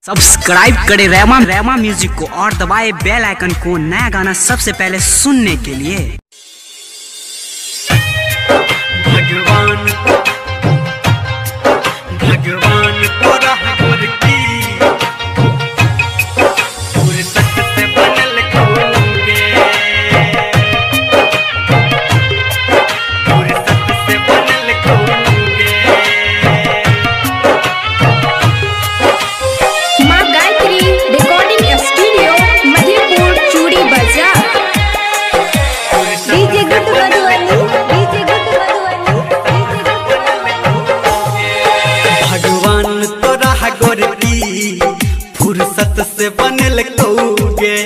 Subscribe करें रेमा music को और दबाए बेल आइकन को नया गाना सबसे पहले सुनने के लिए। भगवान को राह गोरकी फुर्सत से बनल खोगे, फुर्सत से बनल खोगे। माँ गायत्री रिकॉर्डिंग स्टूडियो मधेपुर चूड़ी बाजार। डीजे गुड्डू मधुबनी, डीजे गुड्डू मधुबनी, भगवान तो राह गोरकी फुर्सत से बनल खोगे,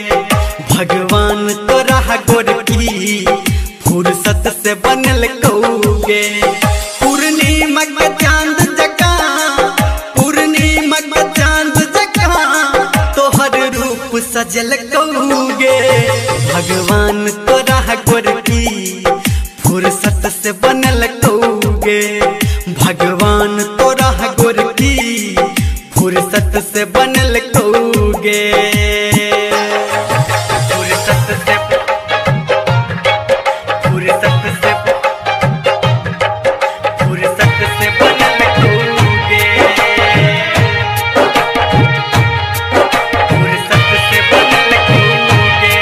भगवान तो राह गोरकी फुर्सत से बनल खोगे। पूर्णिमा के चांद जका, पूर्णिमा के चांद जका तोहर रूप सजल खोगे। भगवान तो राह गोरकी फुर्सत से बनल खोगे, भगवान तो राह गोरकी फुर्सत से बनल खोगे। फुर्सत से फुर्सत से फुर्सत से बनल खोगे, फुर्सत से बनल खोगे।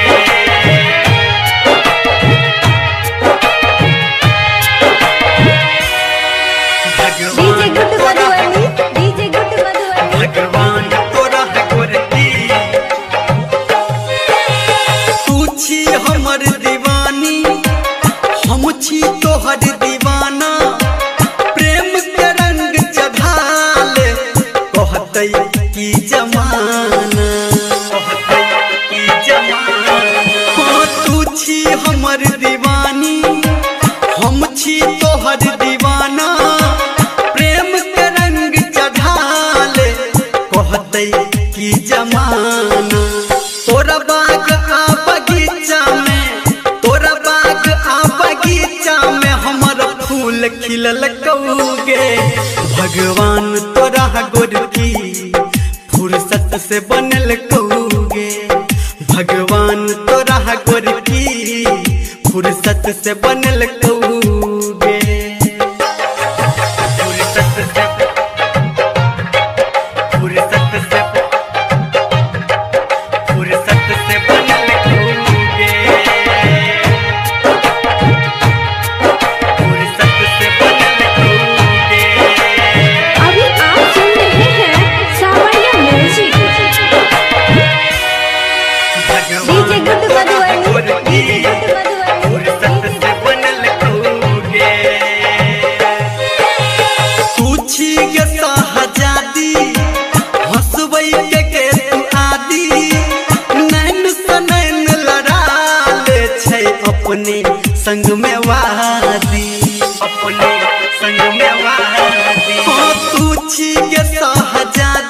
DJ Guddu Madhubani, DJ Guddu Madhubani. भगवान तो राह गोरकी तू छी हमर दीवानी, हम छी तोहर दीवाना। प्रेम के रंग चढ़ाले कहतै की जमाना, कहतै की जमाना। हाँ तू छी हमर दीवानी, हम छी तोहर दीवाना। प्रेम के रंग चढ़ाले कहतै की जमाना। तोरा बाग आ बगीचा में, तोरा बाग आ बगीचा में हमर फूल खिलल कौगे। भगवान तो राह गोरकी फुर्सत से बनल कौगे, भगवान तो राह गोरकी फुर्सत से बनल कौगे। फुर्सत से फुर्सत से फुर्सत से बनल खोगे, फुर्सत से बनल खोगे। अभी आप सुन रहे हैं सावरिया music. DJ Guddu Madhubani, DJ Guddu Madhubani. फुर्सत से बनल खोगे। तू छी गे शाहजादी हंसबै के तू आदि। नैन से नैन लड़ा ले छै अपने संग में वादी, अपने संग में वादी। हाँ तू छी गे शाहजादी